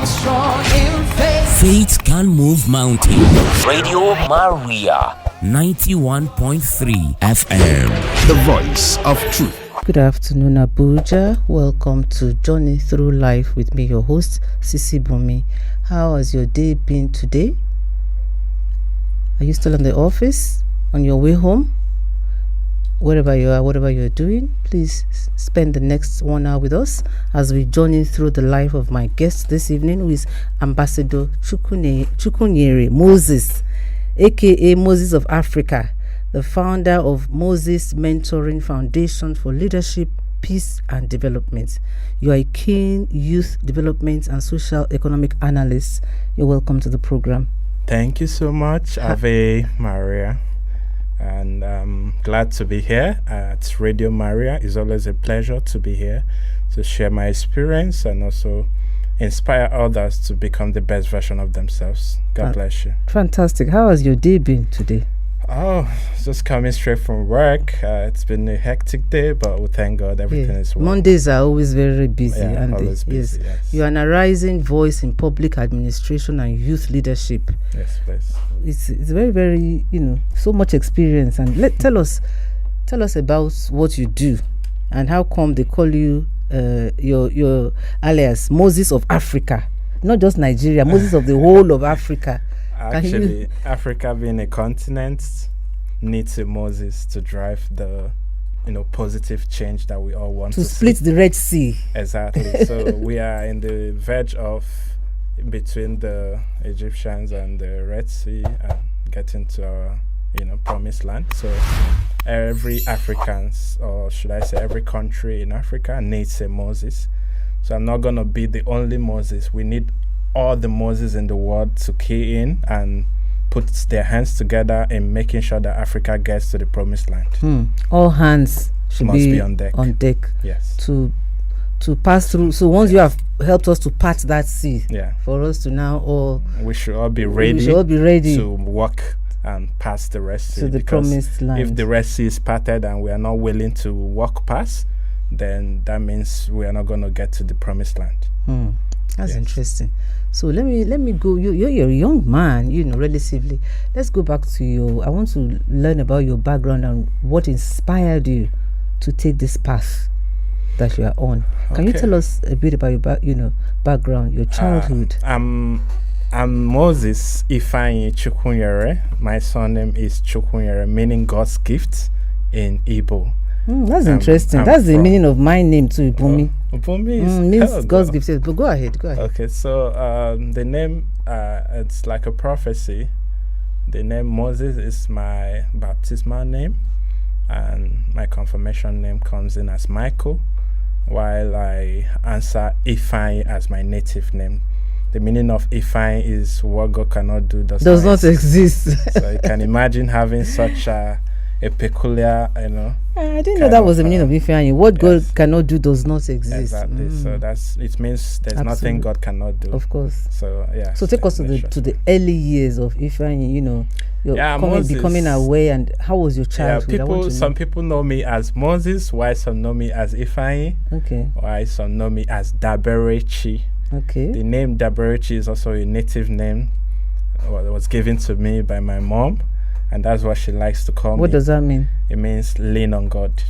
strong in faith. Faith can move mountains. Radio Maria 91.3 FM. The voice of truth. Good afternoon, Abuja. Welcome to Journey Through Life with me, your host, Sisi Bunmi. How has your day been today? Are you still in the office? On your way home? Wherever you are, whatever you're doing, please spend the next 1 hour with us as we journey through the life of my guest this evening, who is Ambassador Chukwunyere Moses, a.k.a. Moses of Africa, the founder of Moses Mentoring Foundation for Leadership, Peace and Development. You are a keen youth development and social economic analyst. You're welcome to the program. Thank you so much, Ave Maria. And I'm glad to be here at Radio Maria. It's always a pleasure to be here to share my experience and also inspire others to become the best version of themselves. God bless you. Fantastic. How has your day been today? Oh, just coming straight from work. It's been a hectic day, but we thank God everything is well. Mondays are always very busy. Yeah, and always busy, yes. You are an arising voice in public administration and youth leadership. Yes, please. It's very, very, so much experience. And tell us about what you do and how come they call you your alias Moses of Africa, not just Nigeria, Moses of the whole of Africa. Actually, Africa being a continent needs a Moses to drive the positive change that we all want to split see. The Red Sea. Exactly. So we are in the verge of between the Egyptians and the Red Sea and getting to our promised land. So every Africans, or should I say every country in Africa, needs a Moses. So I'm not going to be the only Moses. We need all the Moses in the world to key in and put their hands together in making sure that Africa gets to the promised land. All hands must be on deck. Yes. To pass through. So once you have helped us to part that sea, for us to now we should all be ready. To walk and pass the Red Sea to the promised land. If the Red Sea is parted and we are not willing to walk past, then that means we are not going to get to the promised land. That's interesting. So let me go. You're a young man, relatively. Let's go back to you. I want to learn about your background and what inspired you to take this path that you are on. Can you tell us a bit about your background, your childhood? I'm Moses Ifeanyi Chukwunyere. My surname is Chukwunyere, meaning God's gift in Igbo. That's interesting. That's the meaning of my name too, Bunmi. Bunmi means God's gift. But go ahead. Okay, so the name, it's like a prophecy. The name Moses is my baptismal name, and my confirmation name comes in as Michael, while I answer Ifeanyi as my native name. The meaning of Ifeanyi is what God cannot do does not exist. So you can imagine having such a peculiar, I didn't know that was the meaning of Ifeanyi. What God cannot do does not exist. Exactly. So it means there's nothing God cannot do. Of course. So yeah. So take us to the early years of Ifeanyi. Becoming aware, and how was your childhood? Some people know me as Moses, while some know me as Ifeanyi. Okay. While some know me as Daberechi. Okay. The name Daberechi is also a native name. It was given to me by my mom. And that's what she likes to call me. What does that mean? It means lean on God.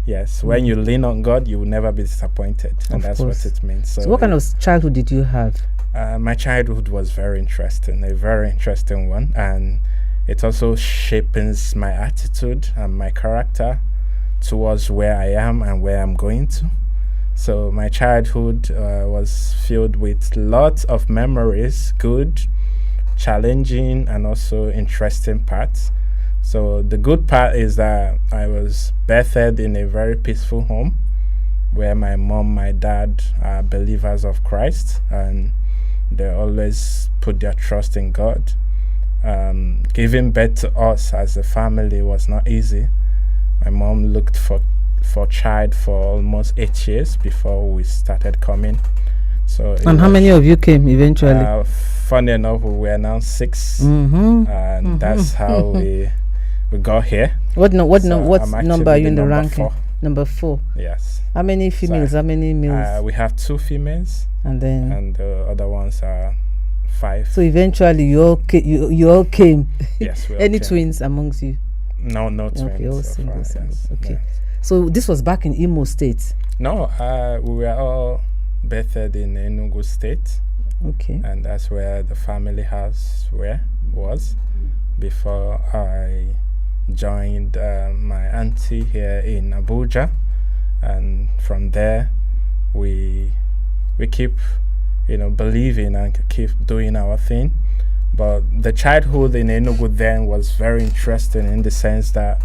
Yes, when you lean on God, you will never be disappointed. And that's what it means. So what kind of childhood did you have? My childhood was very interesting, a very interesting one. And it also shapes my attitude and my character towards where I am and where I'm going to. So my childhood was filled with lots of memories, good, challenging, and also interesting parts. So the good part is that I was birthed in a very peaceful home where my mom, my dad are believers of Christ, and they always put their trust in God. Giving birth to us as a family was not easy. My mom looked for child for almost 8 years before we started coming. And how many of you came eventually? Funny enough, we were now 6, and that's how we got here. What number are you in the ranking? Number 4. Yes. How many females? How many males? We have 2 females, and the other ones are 5. So eventually you all came. Yes, we all Any came. twins amongst you? No twins. Okay, all so single. far, yes. Okay. Yes. So this was back in Imo State. No, we were all birthed in Enugu State. Okay. And that's where the family house was before I joined my auntie here in Abuja. And from there, we keep, believing and keep doing our thing. But the childhood in Enugu then was very interesting in the sense that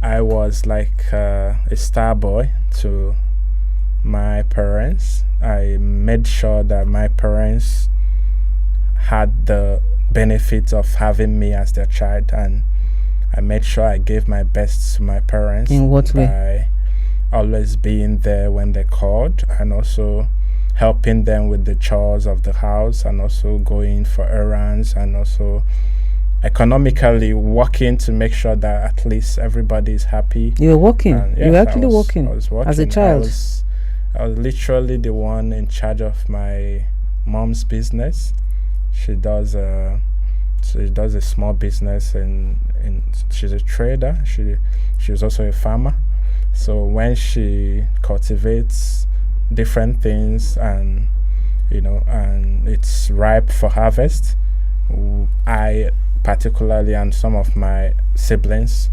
I was like a star boy to my parents. I made sure that my parents had the benefit of having me as their child, and I made sure I gave my best to my parents. In what way? By always being there when they called, and also helping them with the chores of the house, and also going for errands, and also economically working to make sure that at least everybody is happy. You were working? Yes, you were actually working. I was working as a child? I was literally the one in charge of my mom's business. She does a small business, and she's a trader. She was also a farmer. So when she cultivates different things, and and it's ripe for harvest, I particularly and some of my siblings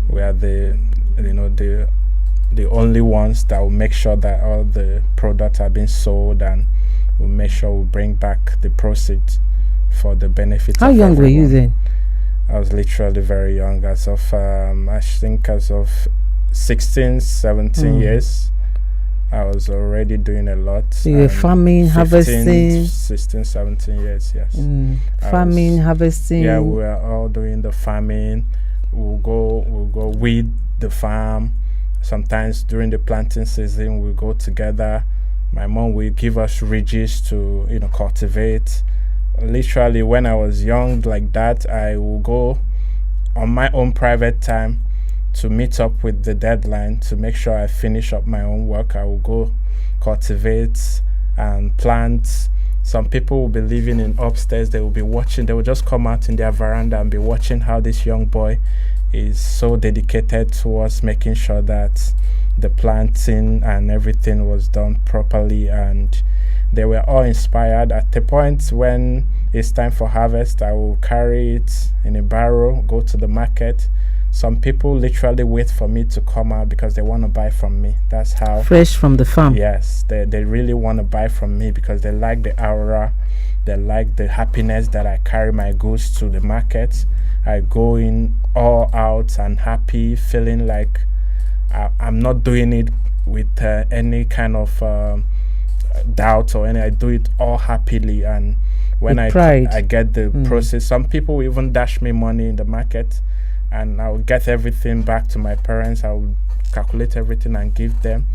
were the only ones that will make sure that all the products are being sold, and we'll make sure we bring back the proceeds for the benefit of everyone. How young were you then? I was literally very young, as of I think as of 16, 17 years. I was already doing a lot. So you were farming, 15, harvesting? 16, 17 years, yes. Farming, harvesting? Yeah, we were all doing the farming. We'll go weed the farm. Sometimes during the planting season, we'll go together. My mom will give us ridges to, cultivate. Literally, when I was young like that, I will go on my own private time to meet up with the deadline to make sure I finish up my own work. I will go cultivate and plant. Some people will be living in upstairs. They will be watching. They will just come out in their veranda and be watching how this young boy is so dedicated towards making sure that the planting and everything was done properly. And they were all inspired. At the point when it's time for harvest, I will carry it in a barrow, go to the market. Some people literally wait for me to come out because they want to buy from me. That's how. Fresh from the farm? Yes, they really want to buy from me because they like the aura, they like the happiness that I carry my goods to the market. I go in all out and happy, feeling like I'm not doing it with any kind of doubt or any. I do it all happily, and when I get the process. Some people even dash me money in the market, and I'll get everything back to my parents. I'll calculate everything and give them.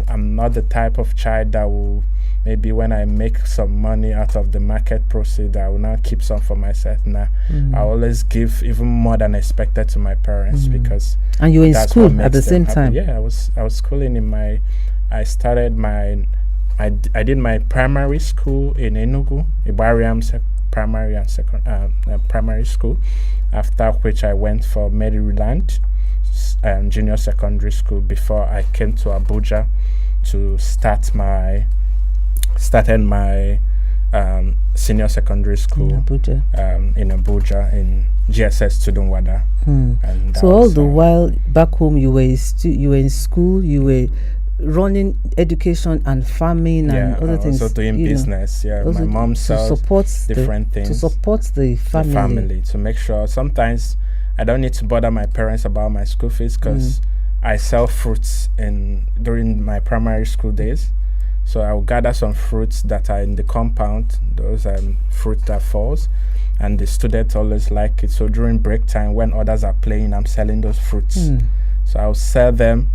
I'm not the type of child that will, maybe when I make some money out of the market proceed, I will not keep some for myself. Nah, I always give even more than expected to my parents because. And you were in school at the same time? Yeah, I was schooling in my. I started my. I did my primary school in Enugu, Ibariam primary and primary school. After which I went for Maryland junior secondary school before I came to Abuja to started my senior secondary school in Abuja in GSS Tudunwada. And so all the while back home you were in school, you were running education and farming and other things. Also doing business. Yeah, my mom sells different things to support the family. To make sure sometimes I don't need to bother my parents about my school fees because I sell fruits during my primary school days. So I will gather some fruits that are in the compound. Those are fruit that falls, and the students always like it. So during break time, when others are playing, I'm selling those fruits. So I'll sell them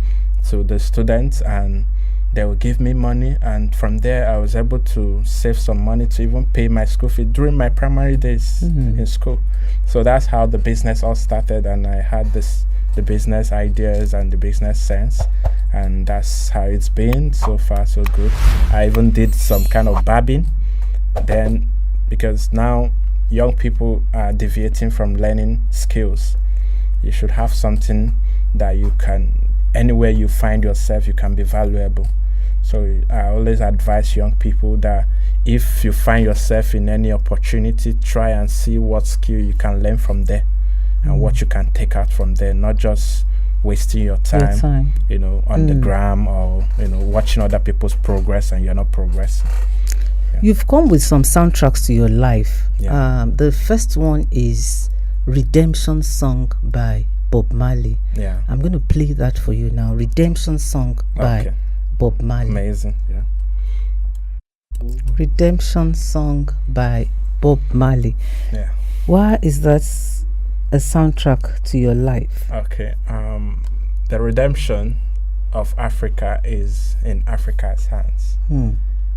to the students and they will give me money, and from there I was able to save some money to even pay my school fee during my primary days in school. So that's how the business all started, and I had this the business ideas and the business sense, and that's how it's been so far. So good. I even did some kind of barbing then, because now young people are deviating from learning skills. You should have something that you can, anywhere you find yourself, you can be valuable. So I always advise young people that if you find yourself in any opportunity, try and see what skill you can learn from there and what you can take out from there, not just wasting your time. On the gram, or watching other people's progress and you're not progressing. You've come with some soundtracks to your life. Yeah. The first one is Redemption Song by Bob Marley. Yeah. I'm going to play that for you now. Redemption Song by Bob Marley. Amazing. Yeah. Redemption Song by Bob Marley. Yeah. Why is that a soundtrack to your life? Okay. The redemption of Africa is in Africa's hands.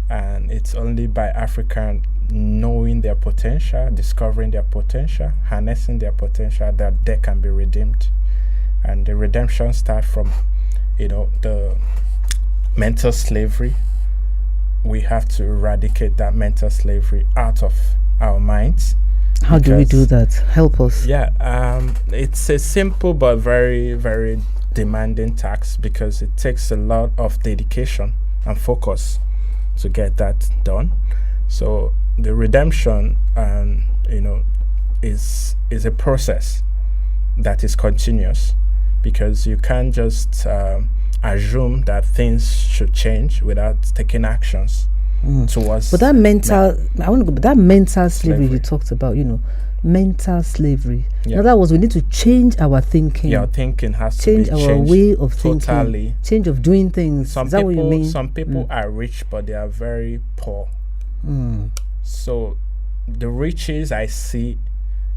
And it's only by Africa knowing their potential, discovering their potential, harnessing their potential, that they can be redeemed. And the redemption starts from, the mental slavery. We have to eradicate that mental slavery out of our minds. How do we do that? Help us. Yeah, it's a simple but very, very demanding task, because it takes a lot of dedication and focus to get that done. So the redemption, is a process that is continuous, because you can't just assume that things should change without taking actions towards. But that mental, I want to go. But that mental slavery you talked about, mental slavery. Yeah. In other words, we need to change our thinking. Your thinking has change to be our way of thinking. Totally. Change of doing things. Some Is that people, what you mean? Some people are rich, but they are very poor. So the riches I see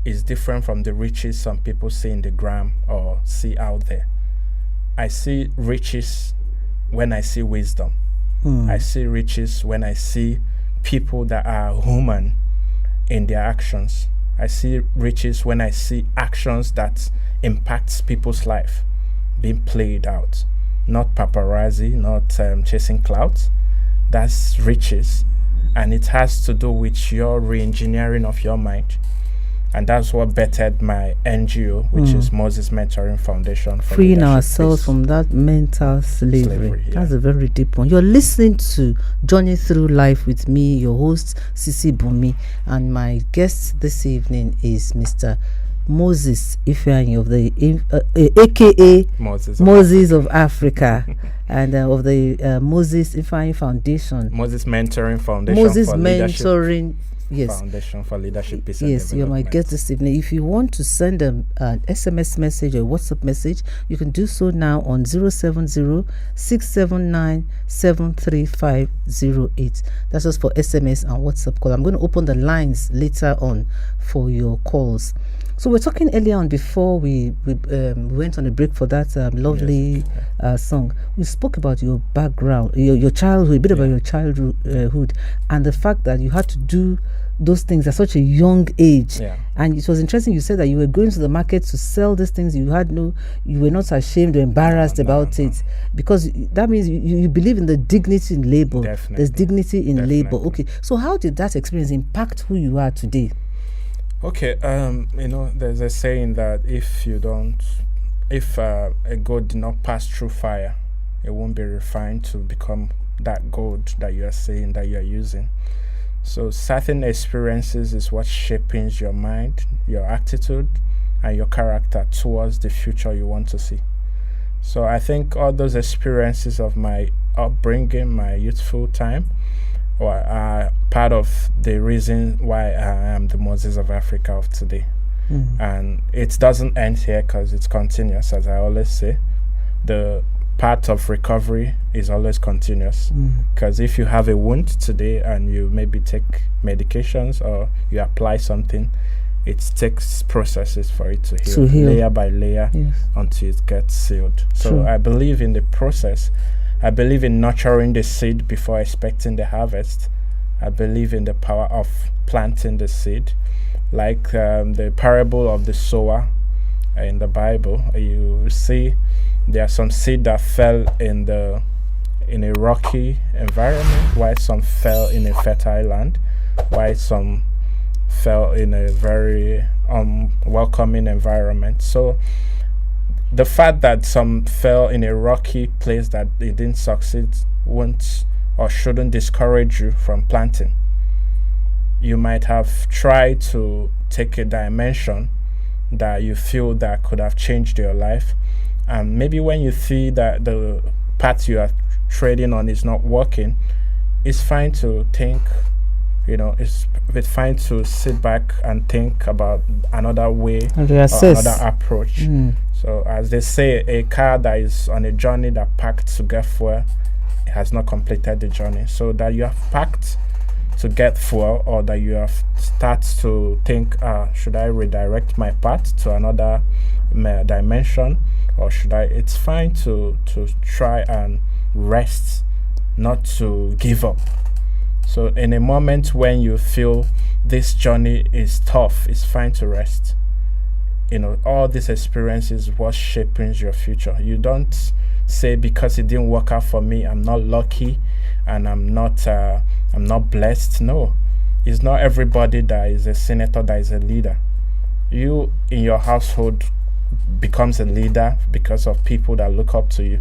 is different from the riches some people see in the gram or see out there. I see riches when I see wisdom. I see riches when I see people that are human in their actions. I see riches when I see actions that impacts people's life being played out. Not paparazzi, not chasing clouds. That's riches. And it has to do with your re-engineering of your mind. And that's what bettered my NGO, which is Moses Mentoring Foundation. For freeing Leadership ourselves Peace. from that mental slavery. Yeah. That's a very deep one. You're listening to Journey Through Life with me, your host, Sisi Bunmi. And my guest this evening is Mr. Moses Ifeanyi of the a.k.a. Moses of Africa and of the Moses Ifeanyi Foundation. Moses Mentoring Foundation. Moses for Mentoring Foundation for Leadership Peace and Yes, you're my Development. guest this evening. If you want to send an SMS message or WhatsApp message, you can do so now on 070-679-73508. That's just for SMS and WhatsApp call. I'm going to open the lines later on for your calls. So we're talking earlier on before we went on a break for that lovely song. We spoke about your background, your childhood, a bit about your childhood, and the fact that you had to do those things at such a young age. And it was interesting. You said that you were going to the market to sell these things. You were not ashamed or embarrassed about it, because that means you believe in the dignity in labor. Definitely. There's dignity in Definitely. labor. Okay, so how did that experience impact who you are today? Okay, there's a saying that if a gold did not pass through fire, it won't be refined to become that gold that you are saying that you are using. So certain experiences is what shapes your mind, your attitude, and your character towards the future you want to see. So I think all those experiences of my upbringing, my youthful time, are part of the reason why I am the Moses of Africa of today. And it doesn't end here, because it's continuous, as I always say. The part of recovery is always continuous, because if you have a wound today and you maybe take medications or you apply something, it takes processes for it to heal. Layer by layer, until it gets sealed. So I believe in the process. I believe in nurturing the seed before expecting the harvest. I believe in the power of planting the seed. Like the parable of the sower, in the Bible. You see there are some seed that fell in a rocky environment, while some fell in a fertile land, while some fell in a very welcoming environment. So the fact that some fell in a rocky place that they didn't succeed won't or shouldn't discourage you from planting. You might have tried to take a dimension that you feel that could have changed your life, and maybe when you see that the path you are trading on is not working, it's fine to think, it's fine to sit back and think about another way and or reassess. another approach. So as they say, a car that is on a journey that packed to get fuel has not completed the journey. So that you have packed to get fuel, or that you have start to think, should I redirect my path to another dimension, or should I? It's fine to try and rest, not to give up. So in a moment when you feel this journey is tough, it's fine to rest. All this experience is what shapes your future. You don't say, because it didn't work out for me, I'm not lucky and I'm not blessed. No, it's not everybody that is a senator that is a leader. You in your household becomes a leader because of people that look up to you,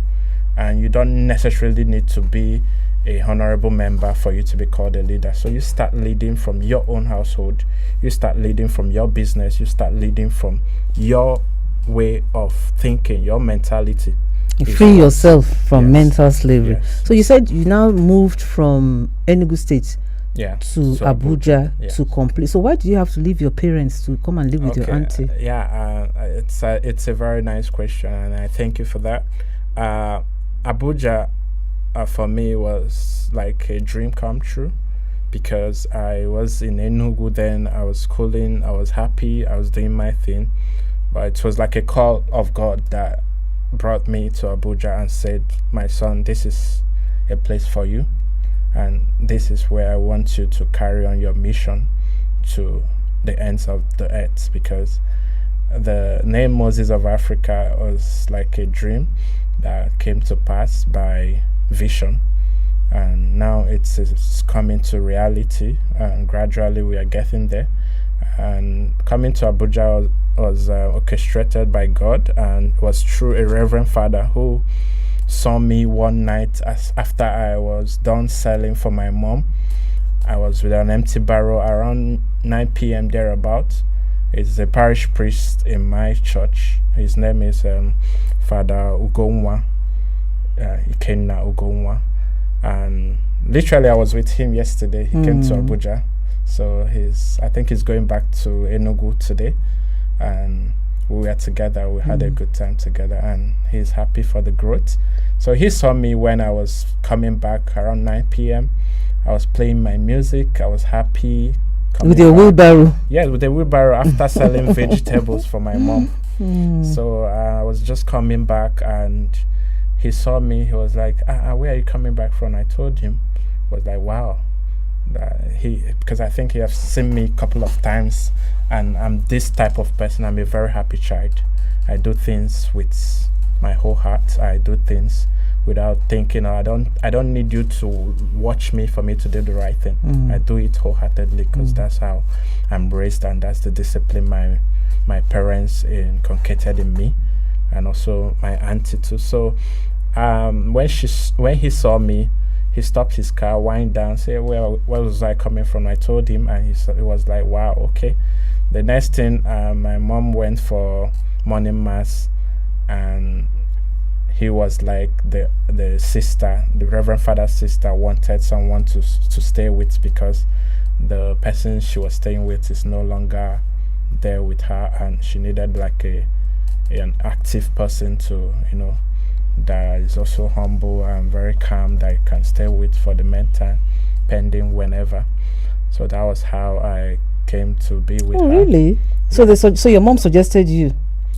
and you don't necessarily need to be a honorable member for you to be called a leader. So you start leading from your own household, you start leading from your business, you start leading from your way of thinking, your mentality. You free yourself from mental slavery. Yes. So you said you now moved from Enugu State to Abuja yes. to complete. So why do you have to leave your parents to come and live with your auntie? It's a very nice question, and I thank you for that. Abuja for me was like a dream come true, because I was in Enugu then. I was schooling, I was happy, I was doing my thing, but it was like a call of God that brought me to Abuja and said, my son, this is a place for you, and this is where I want you to carry on your mission to the ends of the earth. Because the name Moses of Africa was like a dream that came to pass by vision, and now it's coming to reality, and gradually we are getting there. And coming to Abuja was orchestrated by God, and was through a reverend father who saw me one night after I was done selling for my mom. I was with an empty barrel around 9 p.m. thereabout. He's a parish priest in my church. His name is Father Ugonwa, Ikenna Ugonwa, and literally I was with him yesterday. He came to Abuja, so I think he's going back to Enugu today, and we were together. We had a good time together, and he's happy for the growth. So he saw me when I was coming back around 9 p.m. I was playing my music. I was happy. With your wheelbarrow? Yeah, with the wheelbarrow after selling vegetables for my mom. So I was just coming back, and he saw me. He was like, where are you coming back from? I told him. He was like, wow. Because I think he has seen me a couple of times, and I'm this type of person. I'm a very happy child. I do things with my whole heart. I do things without thinking. I don't need you to watch me for me to do the right thing. I do it wholeheartedly because that's how I'm raised, and that's the discipline my parents inculcated in me, and also my auntie too. So when he saw me, he stopped his car, wind down, say, where was I coming from? I told him, and he was like, wow, okay. The next thing, my mom went for morning mass, and he was like, the sister, the Reverend Father's sister, wanted someone to stay with, because the person she was staying with is no longer there with her, and she needed like an active person to, that is also humble and very calm, that you can stay with for the meantime, pending whenever. So that was how I came to be with her. Oh, really? So so your mom suggested you?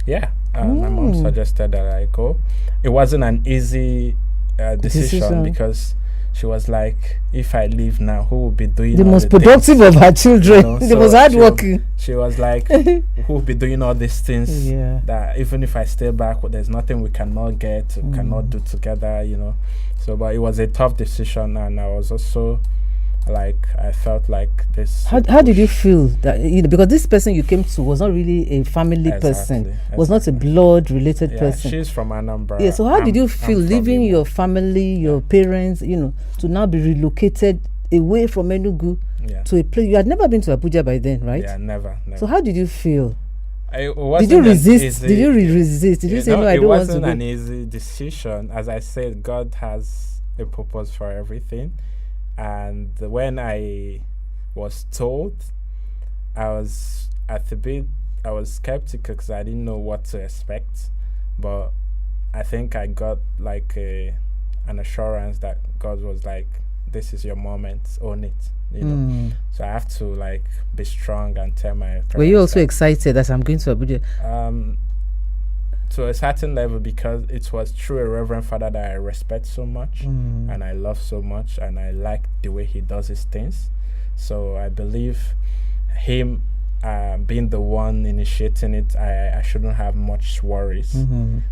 Yeah, my mom suggested that I go. It wasn't an easy decision because she was like, if I leave now, who will be doing The all most the productive things? of her children. You know, The so most hardworking. She was like, who will be doing all these things? Yeah. That even if I stay back, there's nothing we cannot get, we cannot do together, you know. So, but it was a tough decision, and I was also like, I felt like this. How did you feel that, because this person you came to was not really a family person, was not a blood related person? She's from Anambra. Yeah, so how did you feel leaving your family, your parents, to now be relocated away from Enugu to a place? You had never been to Abuja by then, right? Yeah, never. So how did you feel? Did you resist? Did you resist? Did you say, no, I don't want to go? It wasn't an easy decision. As I said, God has a purpose for everything. And when I was told, I was skeptical because I didn't know what to expect. But I think I got like an assurance that God was like, this is your moment, own it. You know, so I have to like be strong and tell my parents. Were you also excited that I'm going to Abuja? To a certain level, because it was through a reverend father that I respect so much and I love so much, and I like the way he does his things. So I believe him being the one initiating it, I shouldn't have much worries.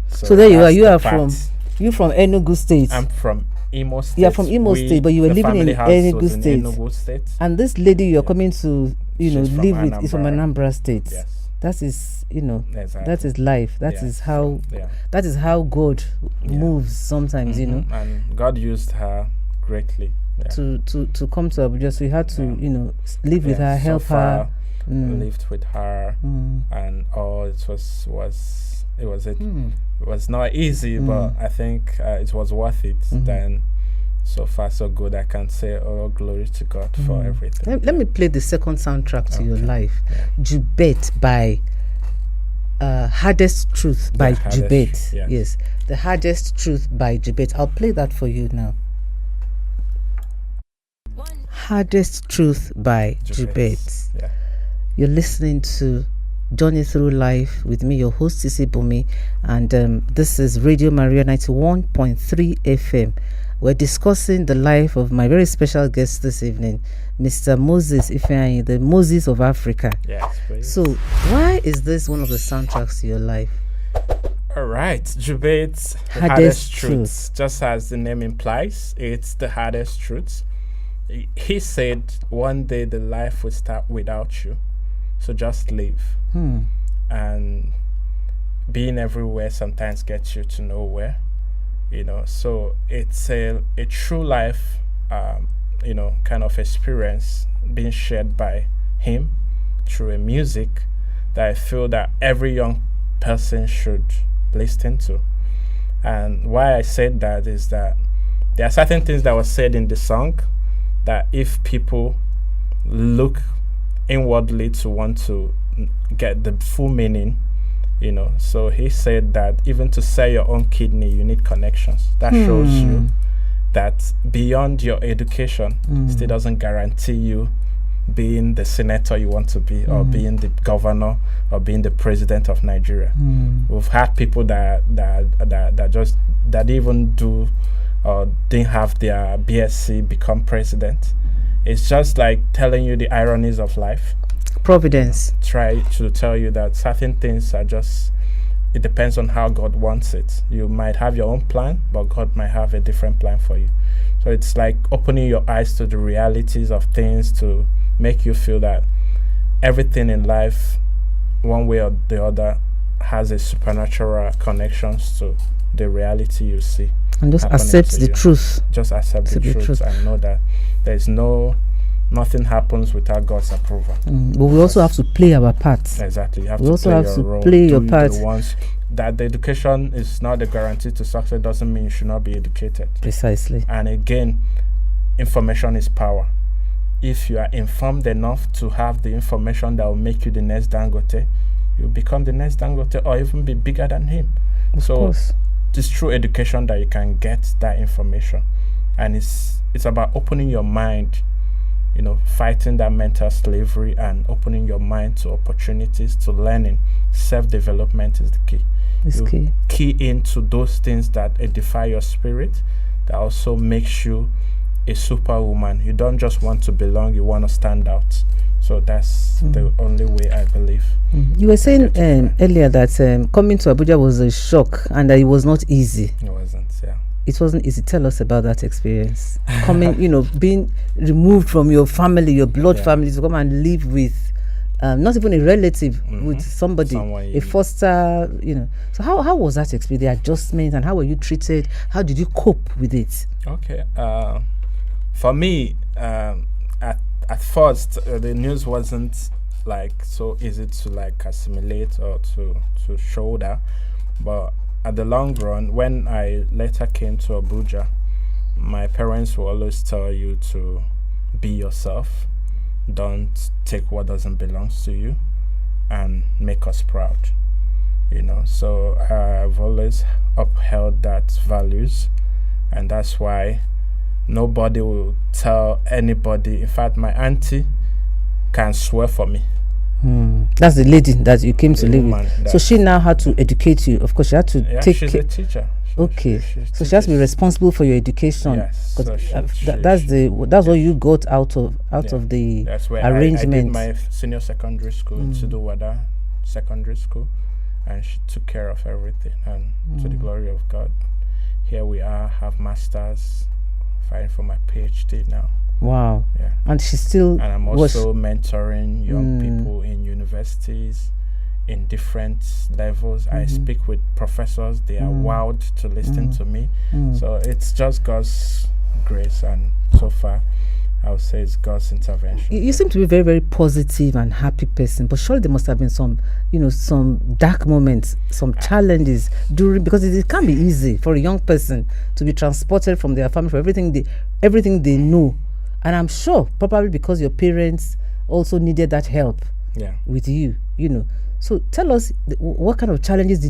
So there you are. You are from Enugu State. I'm from Imo State. You are from Imo State, but you were living in Enugu State. And this lady you're coming to, live with is from Anambra State. Yes. That is, exactly. that is life. That is how God moves sometimes, And God used her greatly to come to Abuja. So you had to, live with her, help her. Lived with her, and it was not easy, but I think it was worth it. Then, so far so good. I can say all glory to God for everything. Let me play the second soundtrack to your life, Jubet by Hardest Truth by Jubet. Yes, the Hardest Truth by Jubet. I'll play that for you now. Hardest Truth by Jubet. Yeah. You're listening to Journey Through Life with me, your host Sisi Bunmi, and this is Radio Maria 91.3 FM. We're discussing the life of my very special guest this evening, Mr. Moses Ifeanyi, the Moses of Africa. Yes, please. So, why is this one of the soundtracks to your life? All right, Jubet's Hardest Truths. Just as the name implies, it's the hardest truths. He said, one day the life will start without you. So just live. And being everywhere sometimes gets you to nowhere. So it's a true life, kind of experience being shared by him through a music that I feel that every young person should listen to. And why I said that is that there are certain things that were said in the song that if people look inwardly to want to get the full meaning, so he said that even to sell your own kidney you need connections. That shows you that beyond your education still doesn't guarantee you being the senator you want to be, or being the governor, or being the president of Nigeria. We've had people that even do or didn't have their BSc become president. It's just like telling you the ironies of life. Providence. Try to tell you that certain things are just, it depends on how God wants it. You might have your own plan, but God might have a different plan for you. So it's like opening your eyes to the realities of things to make you feel that everything in life, one way or the other, has a supernatural connections to the reality you see. And just accept the truth. Just accept the truth and know that there's nothing happens without God's approval. But we also have to play our part. Exactly. You have we to also play have your to role. play your part. That the education is not a guarantee to success doesn't mean you should not be educated. Precisely. And again, information is power. If you are informed enough to have the information that will make you the next Dangote, you'll become the next Dangote or even be bigger than him. Of course. It's through education that you can get that information. And it's about opening your mind, fighting that mental slavery and opening your mind to opportunities, to learning. Self-development is the key. Key into those things that edify your spirit, that also makes you a superwoman. You don't just want to belong, you want to stand out. So that's the only way, I believe. You were saying earlier that coming to Abuja was a shock and that it was not easy. It wasn't, yeah. It wasn't easy. Tell us about that experience. Coming, being removed from your family, your blood family, to come and live with not even a relative, with somebody, a foster, So how was that experience, the adjustment, and how were you treated? How did you cope with it? Okay. For me, at first, the news wasn't like so easy to like assimilate or to shoulder, but at the long run, when I later came to Abuja, my parents will always tell you to be yourself, don't take what doesn't belong to you, and make us proud. So I've always upheld that values, and that's why nobody will tell anybody. In fact, my auntie can swear for me. That's the lady that you came to live with. So she now had to educate you. Of course, she had to take she's a teacher. Okay, so she has to be responsible for your education. Yes, that's what you got out of the that's where arrangement. I did my senior secondary school, Tudowada Secondary School, and she took care of everything. And to the glory of God, here we are, have masters, fighting for my PhD now. Wow. Yeah. And she's still. And I'm also mentoring young people in universities, in different levels. I speak with professors. They are wowed to listen to me. So it's just God's grace, and so far I would say it's God's intervention. You seem to be a very, very positive and happy person, but surely there must have been some dark moments, some challenges because it can't be easy for a young person to be transported from their family for everything they know. And I'm sure probably because your parents also needed that help with you, So tell us, what kind of challenges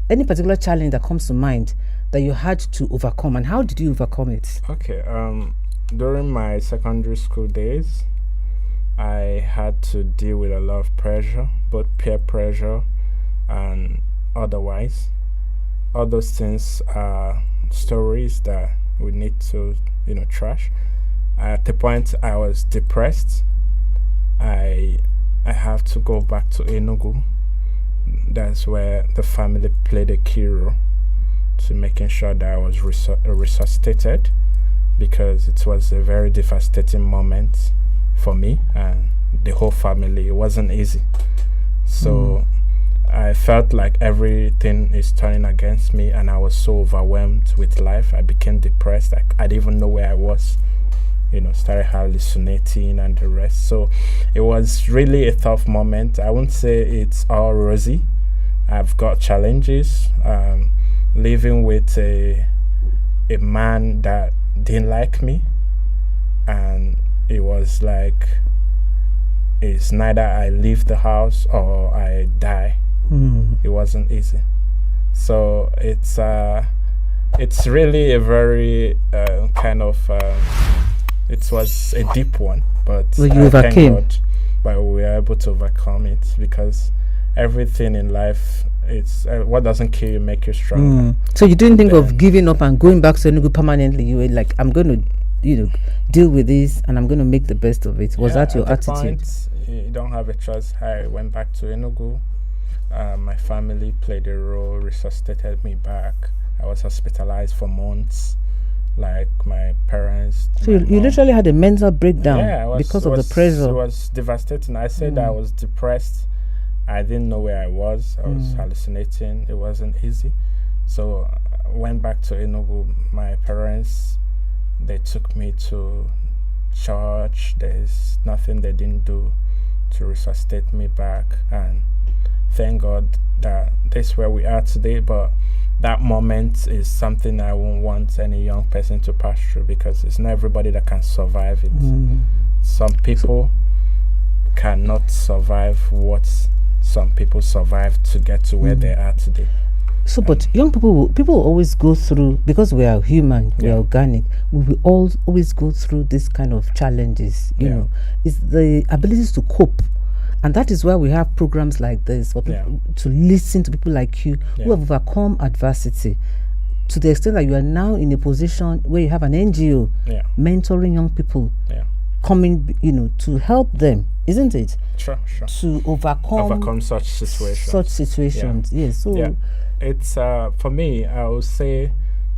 any particular challenge that comes to mind that you had to overcome, and how did you overcome it? Okay, during my secondary school days, I had to deal with a lot of pressure, both peer pressure and otherwise. All those things are stories that we need to, trash. At the point I was depressed, I have to go back to Enugu. That's where the family played a key role to making sure that I was resuscitated, because it was a very devastating moment for me and the whole family. It wasn't easy. So I felt like everything is turning against me, and I was so overwhelmed with life. I became depressed. I didn't even know where I was. Started hallucinating and the rest. So it was really a tough moment. I won't say it's all rosy. I've got challenges. Living with a man that didn't like me, and it was like it's neither I leave the house or I die. It wasn't easy. So it's really a very kind of it was a deep one, but you overcame. Thank God, but we were able to overcome it, because everything in life, it's what doesn't kill you make you stronger. So you didn't think of giving up and going back to Enugu permanently? You were like, I'm going to deal with this, and I'm going to make the best of it. Was that your attitude? Point, you don't have a choice. I went back to Enugu. My family played a role, resuscitated me back. I was hospitalized for months, like my parents. So you literally had a mental breakdown because of the pressure. It was devastating. I said I was depressed. I didn't know where I was. I was hallucinating. It wasn't easy. So I went back to Enugu. My parents, they took me to church. There's nothing they didn't do to resuscitate me back. And thank God that this is where we are today. But that moment is something I won't want any young person to pass through, because it's not everybody that can survive it. Some people cannot survive what some people survive to get to where they are today. So, but young people always go through, because we are human, we are organic, we will always go through this kind of challenges, it's the abilities to cope. And that is why we have programs like this, for people to listen to people like you who have overcome adversity. to the extent that you are now in a position where you have an NGO mentoring young people, coming, to help them, isn't it? Sure. To overcome such situations. Yes. So it's for me, I would say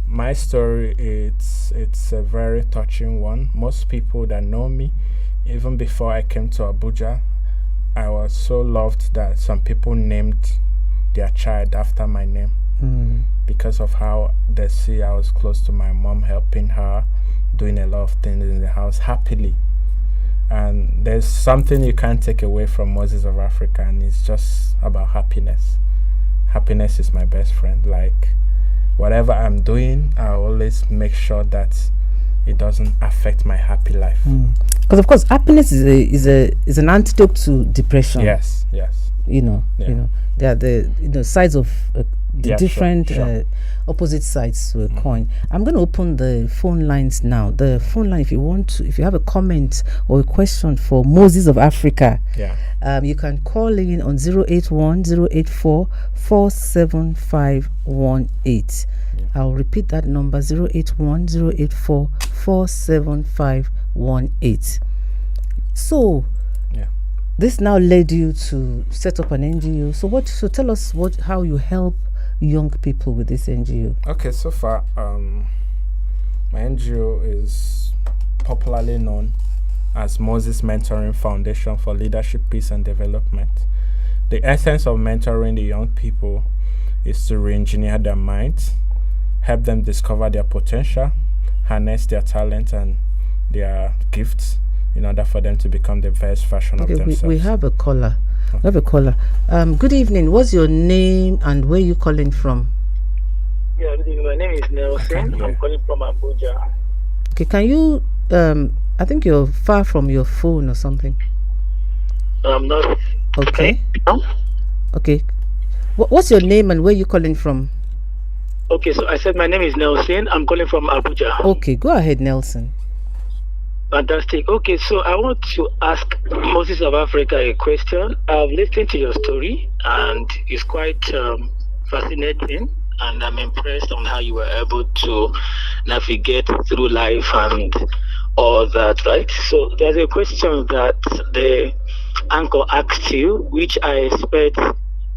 my story, it's a very touching one. Most people that know me, even before I came to Abuja, I was so loved that some people named their child after my name because of how they see I was close to my mom, helping her, doing a lot of things in the house happily. And there's something you can't take away from Moses of Africa, and it's just about happiness. Happiness is my best friend. Like, whatever I'm doing, I always make sure that it doesn't affect my happy life. Because of course, happiness is an antidote to depression. Yes. They are the sides of the different sure. Opposite sides to a coin. I'm going to open the phone lines now. The phone line, if you have a comment or a question for Moses of Africa, you can call in on 081-084-47518. I'll repeat that number, 081-084-47518. So this now led you to set up an NGO. So tell us how you help young people with this NGO. Okay, so far my NGO is popularly known as Moses Mentoring Foundation for Leadership, Peace and Development. The essence of mentoring the young people is to re-engineer their minds, help them discover their potential, harness their talent and their gifts in order for them to become the best version of themselves. We have a caller. Good evening. What's your name and where are you calling from? Yeah, good evening. My name is Nelson. I'm calling from Abuja. Okay, can you I think you're far from your phone or something. I'm not. Okay. Okay. What's your name and where are you calling from? Okay, so I said my name is Nelson. I'm calling from Abuja. Okay, go ahead, Nelson. Fantastic. Okay, so I want to ask Moses of Africa a question. I've listened to your story and it's quite fascinating, and I'm impressed on how you were able to navigate through life and all that, right? So there's a question that the anchor asked you, which I expect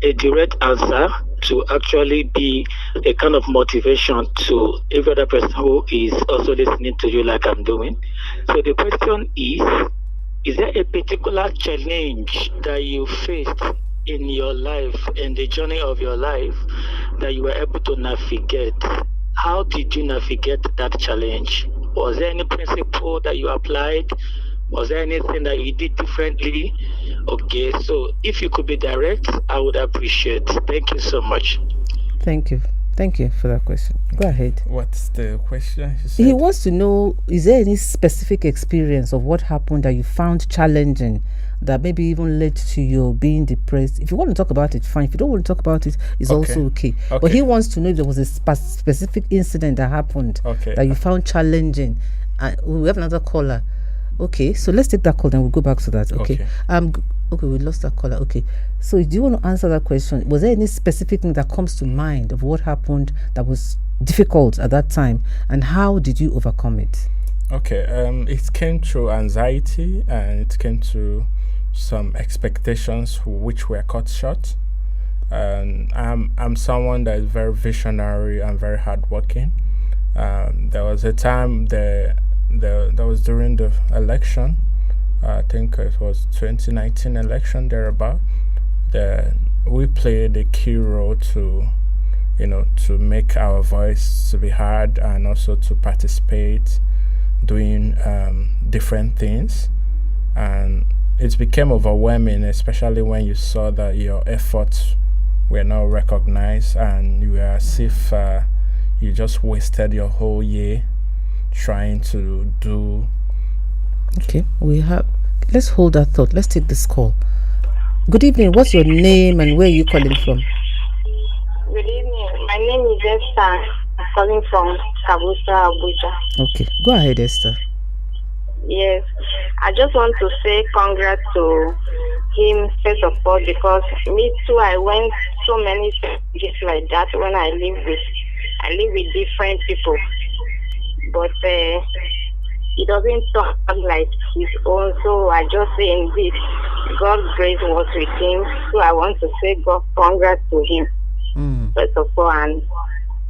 a direct answer to actually be a kind of motivation to every other person who is also listening to you like I'm doing. So the question is there a particular challenge that you faced in your life, in the journey of your life, that you were able to navigate? How did you navigate that challenge? Was there any principle that you applied? Was there anything that you did differently? Okay, so if you could be direct, I would appreciate. Thank you so much. Thank you for that question. Go ahead. What's the question? He wants to know, is there any specific experience of what happened that you found challenging, that maybe even led to your being depressed? If you want to talk about it, fine. If you don't want to talk about it, it's also okay. But he wants to know if there was a specific incident that happened that you found challenging. We have another caller. Okay, so let's take that call, then we'll go back to that. Okay. Okay, we lost that caller. Okay, so do you want to answer that question? Was there any specific thing that comes to mind of what happened that was difficult at that time, and how did you overcome it? Okay, it came through anxiety, and it came through some expectations which were cut short. And I'm someone that is very visionary and very hardworking. There was a time that was during the election. I think it was 2019 election thereabout. We played a key role to make our voice to be heard, and also to participate, doing different things. And it became overwhelming, especially when you saw that your efforts were not recognized, and you were as if you just wasted your whole year trying to do. Okay, let's hold that thought. Let's take this call. Good evening. What's your name and where are you calling from? Good evening. My name is Esther. I'm calling from Kabusa, Abuja. Okay, go ahead, Esther. Yes, I just want to say congrats to him first of all, because me too, I went so many stages like that when I lived with I live with different people, but he doesn't talk like his own. So I just say indeed, God's grace was with him. So I want to say God congrats to him, first of all, and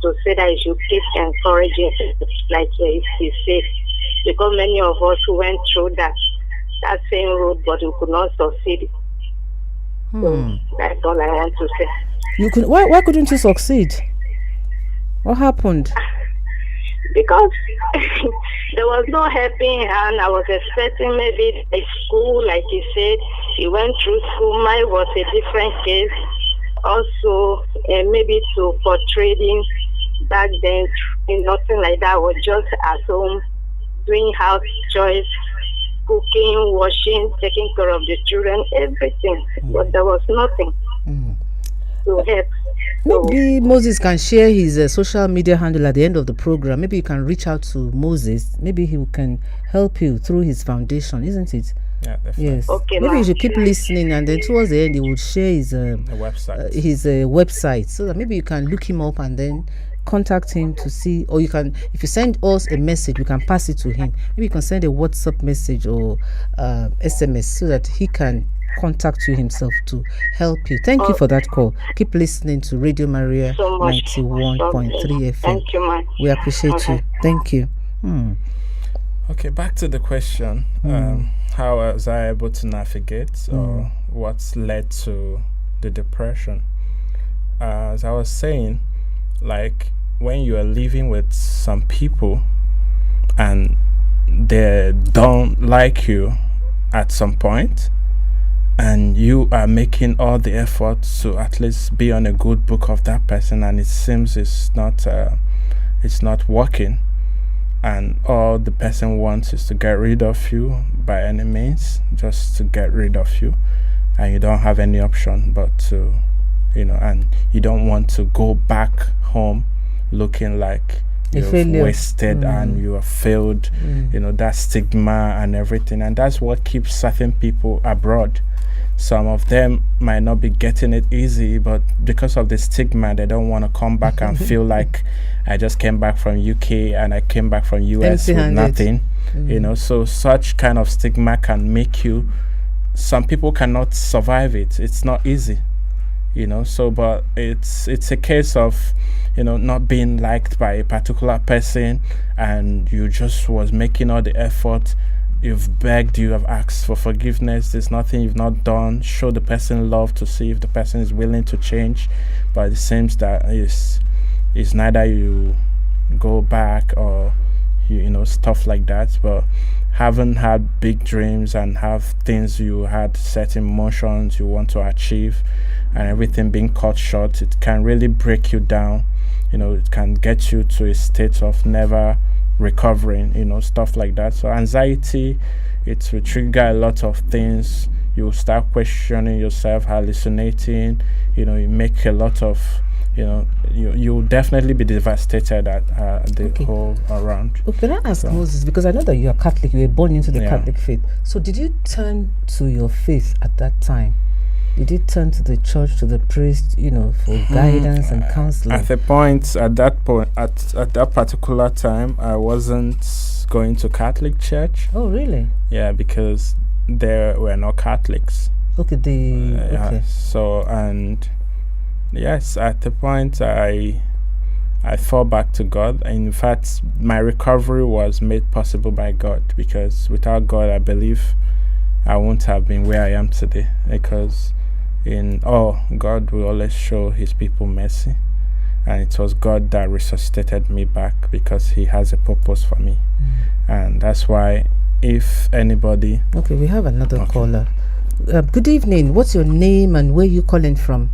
to say that you should keep encouraging him, like he said, because many of us who went through that same road, but we could not succeed. So that's all I want to say. You could. Why couldn't you succeed? What happened? Because there was no helping hand. I was expecting maybe a school, like he said. He went through school. Mine was a different case. Also, maybe for trading back then, nothing like that. I was just at home doing house chores, cooking, washing, taking care of the children, everything. But there was nothing to help. Maybe Moses can share his social media handle at the end of the program. Maybe you can reach out to Moses. Maybe he can help you through his foundation, isn't it? Yeah, definitely. Yes. Okay, maybe you should keep listening, and then towards the end, he would share his website, so that maybe you can look him up and then contact him to see, or you can, if you send us a message, we can pass it to him. Maybe you can send a WhatsApp message or SMS so that he can contact you himself to help you. Thank you for that call. Keep listening to Radio Maria 91.3 FM. Thank you, man. We appreciate you. Thank you. Okay, back to the question. How was I able to navigate, or what's led to the depression? As I was saying, like when you are living with some people and they don't like you at some point, and you are making all the effort to at least be on a good book of that person, and it seems it's not working, and all the person wants is to get rid of you by any means, just to get rid of you, and you don't have any option but to, and you don't want to go back home looking like you've wasted and you have failed, that stigma and everything. And that's what keeps certain people abroad. Some of them might not be getting it easy, but because of the stigma, they don't want to come back and feel like I just came back from UK and I came back from US with nothing. So such kind of stigma can make you, some people cannot survive it. It's not easy, but it's a case of, not being liked by a particular person, and you just was making all the effort. You've begged, you have asked for forgiveness. There's nothing you've not done. Show the person love to see if the person is willing to change. But it seems that it's neither you go back or stuff like that. But haven't had big dreams and have things you had, certain emotions you want to achieve, and everything being cut short, it can really break you down. It can get you to a state of never recovering, stuff like that. So anxiety, it will trigger a lot of things. You start questioning yourself, hallucinating, you make a lot of, you'll definitely be devastated at the whole around. Okay, can I ask Moses, because I know that you are Catholic, you were born into the Catholic faith. So did you turn to your faith at that time? Did you turn to the church, to the priest, for guidance and counseling? At that particular time, I wasn't going to Catholic church. Oh, really? Yeah, because there were no Catholics. Okay, okay. So, and yes, at the point I fall back to God. In fact, my recovery was made possible by God, because without God, I believe I won't have been where I am today, because God will always show his people mercy, and it was God that resuscitated me back, because he has a purpose for me. And that's why, if anybody... Okay, we have another caller. Good evening. What's your name and where you calling from?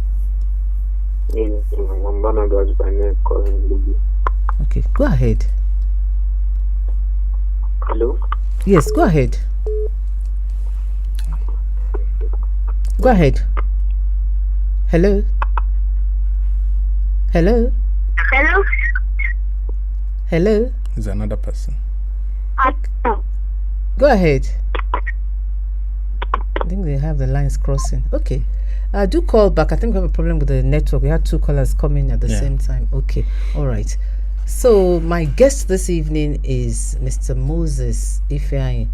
I'm Barnabas by name, calling Luby. Okay, go ahead. Hello? Yes, go ahead. Go ahead. Hello? Hello? Hello? Hello? Is another person. Go ahead. I think they have the lines crossing. Okay. Do call back. I think we have a problem with the network. We had two callers coming at the same time. Okay, all right. So my guest this evening is Mr. Moses Ifeanyi,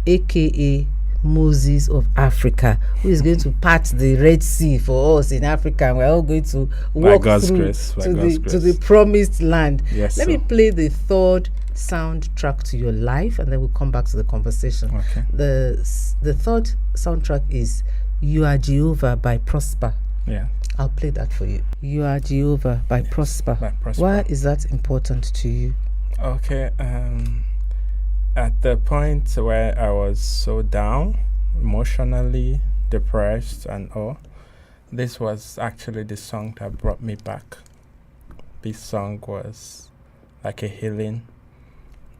a.k.a. Moses of Africa, who is going to part the Red Sea for us in Africa, and we're all going to walk through to the promised land. Yes, Let me play the third soundtrack to your life, and then we'll come back to the conversation. Okay. The third soundtrack is You Are Jehovah by Prosper. Yeah. I'll play that for you. You Are Jehovah by Prosper. Why is that important to you? Okay. At the point where I was so down, emotionally depressed and all, this was actually the song that brought me back. This song was like a healing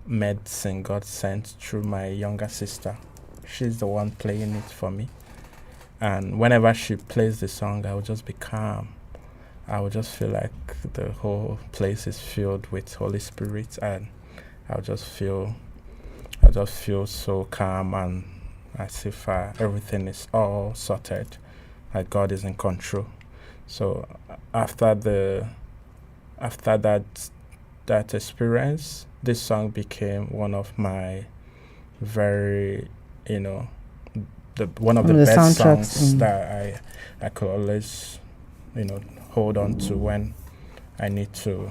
medicine God sent through my younger sister. She's the one playing it for me. And whenever she plays the song, I will just be calm. I will just feel like the whole place is filled with Holy Spirit, and I'll just feel so calm and as if everything is all sorted, like God is in control. So after that experience, this song became one of my very, one of the best songs that I could always, hold on to when I need to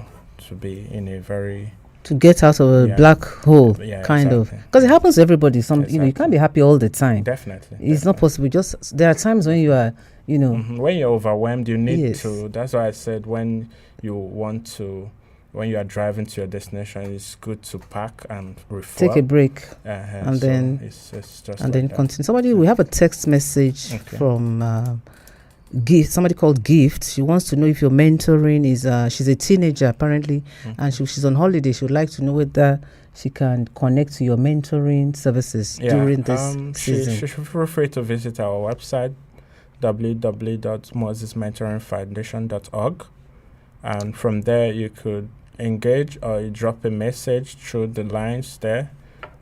be in a very, to get out of a black hole, kind of, exactly. because it happens to everybody. You can't be happy all the time. Definitely, it's not possible. Just there are times when you are, when you're overwhelmed, you need to. That's why I said when you are driving to your destination, it's good to park and refuel. Take a break, and so then it's just and like then that. continue. We have a text message from Gift. Somebody called Gift. She wants to know if your mentoring is. She's a teenager apparently, and she's on holiday. She would like to know whether she can connect to your mentoring services during this season. She should feel free to visit our website www.mosesmentoringfoundation.org, and from there you could engage or you drop a message through the lines there,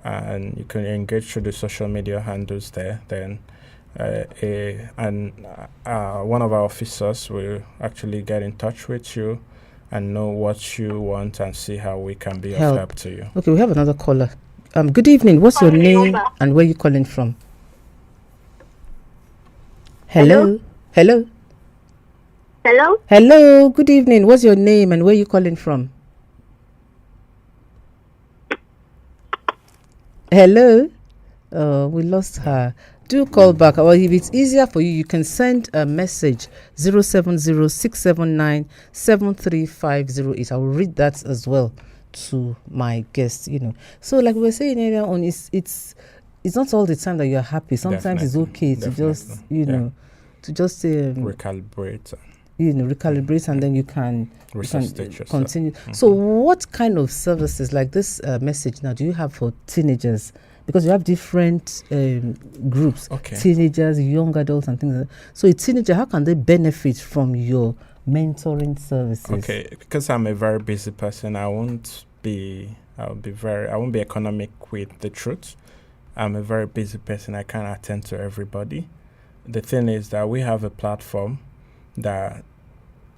and you can engage through the social media handles there. Then one of our officers will actually get in touch with you and know what you want and see how we can be of help to you. Okay, we have another caller. Good evening. What's your name and where you calling from? Hello. Hello. Hello. Hello. Good evening. What's your name and where you calling from? Hello. We lost her. Do call back. Or if it's easier for you, you can send a message 070-679-73508. I will read that as well to my guest. So like we were saying earlier on, it's not all the time that you're happy. Sometimes it's okay to just to just recalibrate. Recalibrate, and then you can continue. Mm-hmm. So what kind of services like this message now do you have for teenagers? Because you have different groups, teenagers, young adults, and things like that. So a teenager, how can they benefit from your mentoring services? Okay, because I'm a very busy person, I won't be economic with the truth. I'm a very busy person. I can't attend to everybody. The thing is that we have a platform that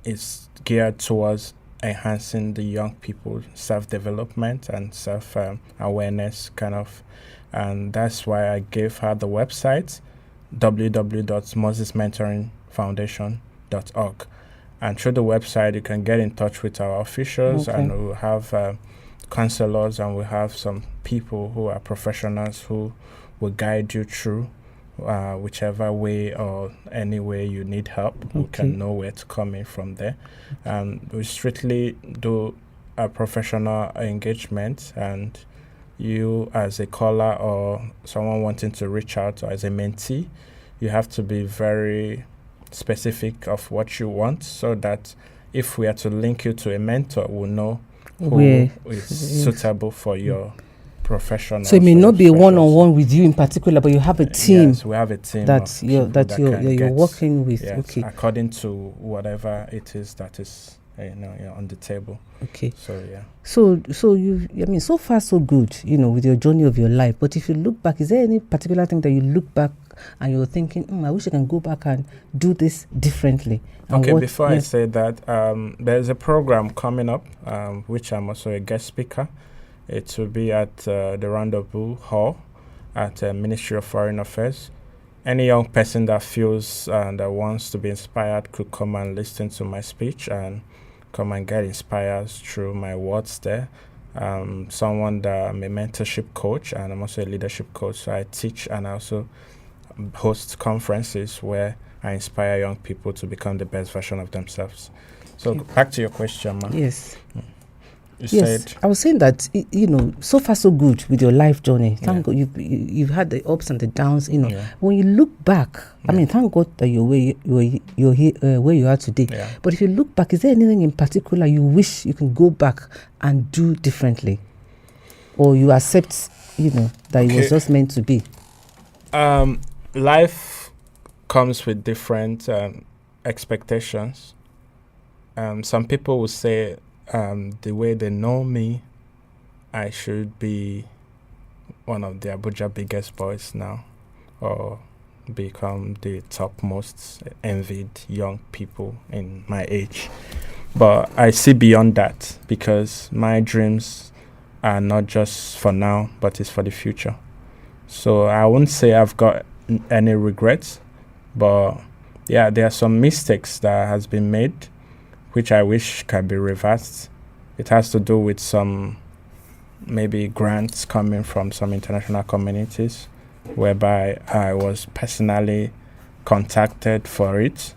is geared towards enhancing the young people self-development and self-awareness kind of. And that's why I gave her the website, www.mosesmentoringfoundation.org. And through the website, you can get in touch with our officials, and we'll have counselors, and we'll have some people who are professionals who will guide you through whichever way or any way you need help. We can know where to come in from there. We strictly do a professional engagement, and you as a caller or someone wanting to reach out, or as a mentee, you have to be very specific of what you want, so that if we are to link you to a mentor, we'll know who is suitable for your professional. So it may not be a one-on-one with you in particular, but you have a team. Yes, we have a team that you're working with. Yes, according to whatever it is that is on the table. Okay. So yeah. So so far so good, with your journey of your life. But if you look back, is there any particular thing that you look back and you're thinking, I wish I can go back and do this differently? And Okay, before I say that, there's a program coming up, which I'm also a guest speaker. It will be at the Rendezvous Hall at Ministry of Foreign Affairs. Any young person that feels that wants to be inspired could come and listen to my speech and come and get inspired through my words there. Someone that I'm a mentorship coach, and I'm also a leadership coach. So I teach and I also host conferences where I inspire young people to become the best version of themselves. So back to your question, ma. Yes. You Yes, said I was saying that so far so good with your life journey. Thank God you've had the ups and the downs. When you look back, I mean, thank God that you're here where you are today. Yeah. But if you look back, is there anything in particular you wish you can go back and do differently, or you accept that it was just meant to be? Life comes with different expectations. Some people will say, the way they know me, I should be one of the Abuja biggest boys now, or become the topmost envied young people in my age. But I see beyond that, because my dreams are not just for now, but it's for the future. So I won't say I've got any regrets, but there are some mistakes that has been made, which I wish can be reversed. It has to do with some maybe grants coming from some international communities, whereby I was personally contacted for it,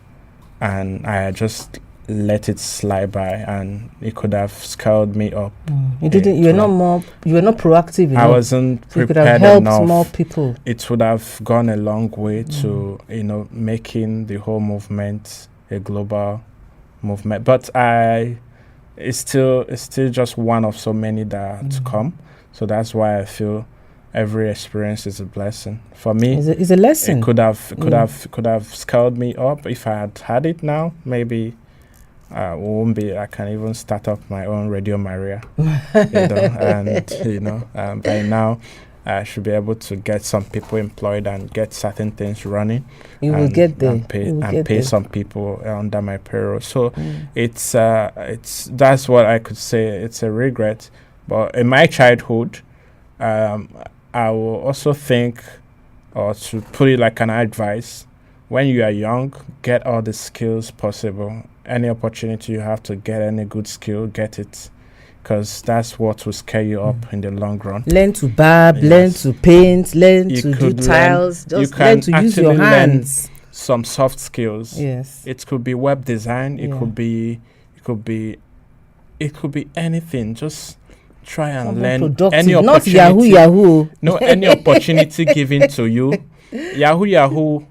and I just let it slide by, and it could have scaled me up. You didn't. You were not proactive enough. I wasn't so you prepared could have helped enough. more people. It would have gone a long way to making the whole movement a global movement. But it's still just one of so many that are to come. So that's why I feel every experience is a blessing for me. It's a lesson. It could have scaled me up. If I had it now, maybe I can even start up my own Radio Maria. And by now I should be able to get some people employed and get certain things running. You will get there. And pay some people under my payroll. So it's that's what I could say. It's a regret. But in my childhood, I will also think, or to put it like an advice, when you are young, get all the skills possible. Any opportunity you have to get any good skill, get it. Because that's what will scale you up in the long run. Learn to barb, learn to paint, learn to do tiles. Just learn to use your hands. Some soft skills. Yes. It could be web design. It could be anything. Just try and learn any opportunity. Not Yahoo. No, any opportunity given to you. Yahoo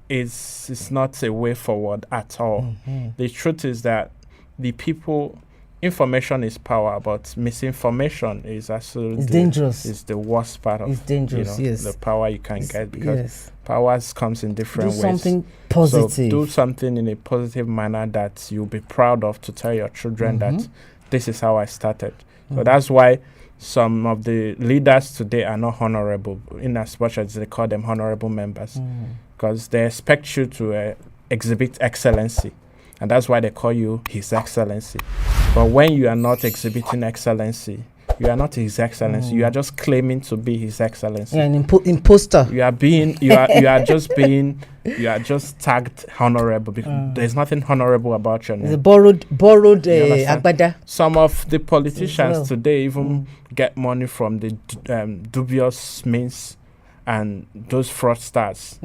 is not a way forward at all. The truth is that the people. Information is power, but misinformation is absolutely dangerous. It's the worst part of the power you can get, because power comes in different ways. Do something positive. So do something in a positive manner that you'll be proud of, to tell your children that this is how I started. So that's why some of the leaders today are not honorable, in as much as they call them honorable members, because they expect you to exhibit excellency. And that's why they call you His Excellency. But when you are not exhibiting excellency, you are not His Excellency. You are just claiming to be His Excellency. Yeah, an imposter. You are just tagged honorable, because there's nothing honorable about your name. It's a borrowed agbada. Some of the politicians today even get money from the dubious means and those fraudsters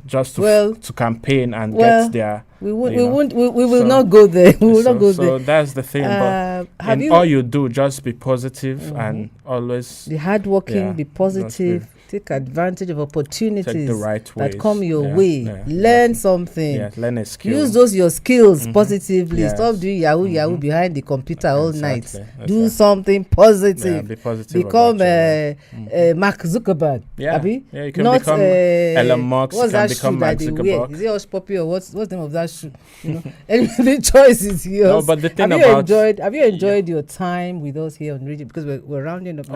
just to campaign and get their. We will not go there. We will not go there. So that's the thing. But all you do, just be positive and always be hardworking. Be positive. Take advantage of opportunities that come your way. Learn something. Yeah, learn a skill. Use those your skills positively. Yes. Stop doing Yahoo behind the computer all night. Do something positive. Yeah, be positive. Become Mark Zuckerberg. Yeah, you can not become Elon Musk. What's that become shoe Mark that they Zuckerberg. wear? Is it Hush Puppy or what's the name of that shoe? Anyway, the choice is yours. No, but the thing have you enjoyed your time with us here on radio? Because we're rounding up.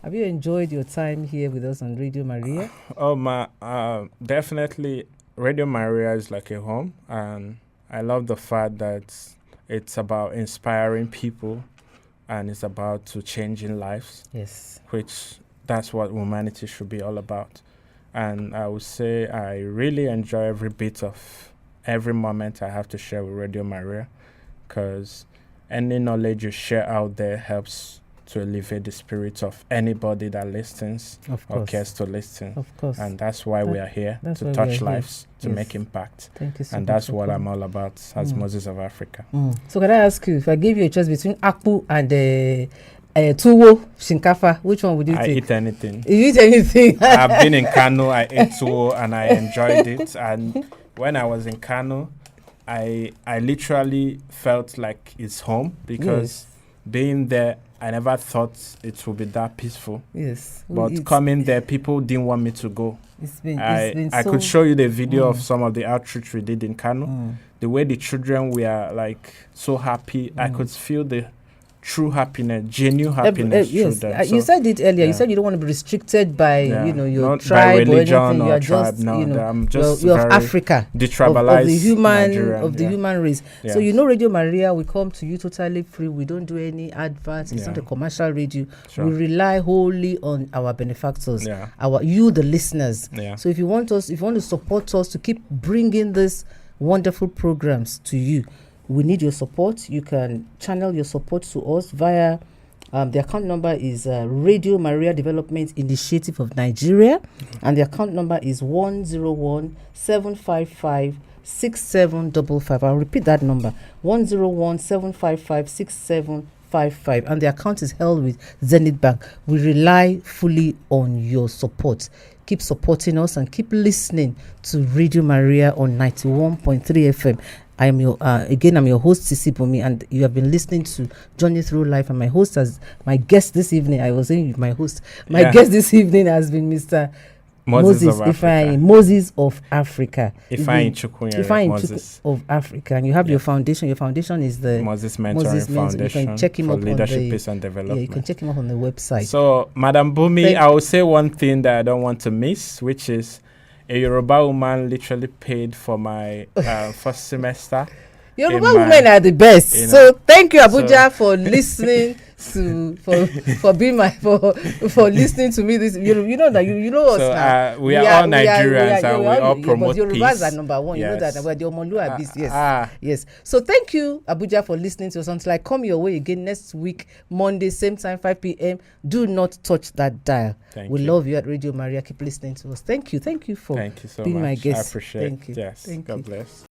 Have you enjoyed your time here with us on radio? Radio Maria? Definitely Radio Maria is like a home, and I love the fact that it's about inspiring people and it's about to changing lives. Yes. Which that's what humanity should be all about. And I would say I really enjoy every bit of every moment I have to share with Radio Maria, because any knowledge you share out there helps to elevate the spirit of anybody that listens or cares to listen. Of course. And that's why we are here, to touch lives, to make impact. Thank you so and much that's for what coming. I'm all about as Moses of Africa. So can I ask you, if I gave you a choice between Akpu and Tuwo Shinkafa, which one would you I take? eat anything. You eat anything? I've been in Kano, I ate Tuwo and I enjoyed it. And when I was in Kano, I literally felt like it's home, because being there, I never thought it would be that peaceful. Yes. But coming there, people didn't want me to go. I I could show you the video of some of the outreach we did in Kano. The way the children were like so happy, I could feel the true happiness, genuine happiness through them. You said it earlier. You said you don't want to be restricted by your not tribe by religion or anything. or You are tribe. just I'm just you're of very Africa, detribalized of the human Nigerian, the human race. Yeah. So Radio Maria, we come to you totally free. We don't do any adverts. It's not a commercial radio. Sure. We rely wholly on our benefactors, Yeah. the listeners. Yeah. So if you want to support us to keep bringing these wonderful programs to you, we need your support. You can channel your support to us via the account number is Radio Maria Development Initiative of Nigeria, and the account number is 101-755-6755. I'll repeat that number, 101-755-6755, and the account is held with Zenith Bank. We rely fully on your support. Keep supporting us and keep listening to Radio Maria on 91.3 FM. I'm your host, Sisi Bunmi, and you have been listening to Journey Through Life. And my host my guest this evening, I was saying my host, guest this evening has been Mr. Moses Ifeanyi, Moses of Africa. Ifeanyi Moses of Africa. And you have your foundation. Your foundation is the Moses Mentoring Foundation. You can check him for up leadership, peace and development. Yeah, you can check him up on the website. So, Madam Bunmi, I will say one thing that I don't want to miss, which is a Yoruba woman literally paid for my first semester. Yoruba women are the best. So thank you, Abuja, for listening for being for listening to me. This you know that you know us now. We are all Nigerians and we all promote peace. Yorubas are number one. Yes. You know that we're the Omoluabis. Yes. So thank you, Abuja, for listening to us. Until I come your way again next week, Monday, same time, 5 p.m. Do not touch that dial. We love you at Radio Maria. Keep listening to us. Thank you for so being much. my guest. I appreciate it. Thank you. Yes. Thank God you. bless.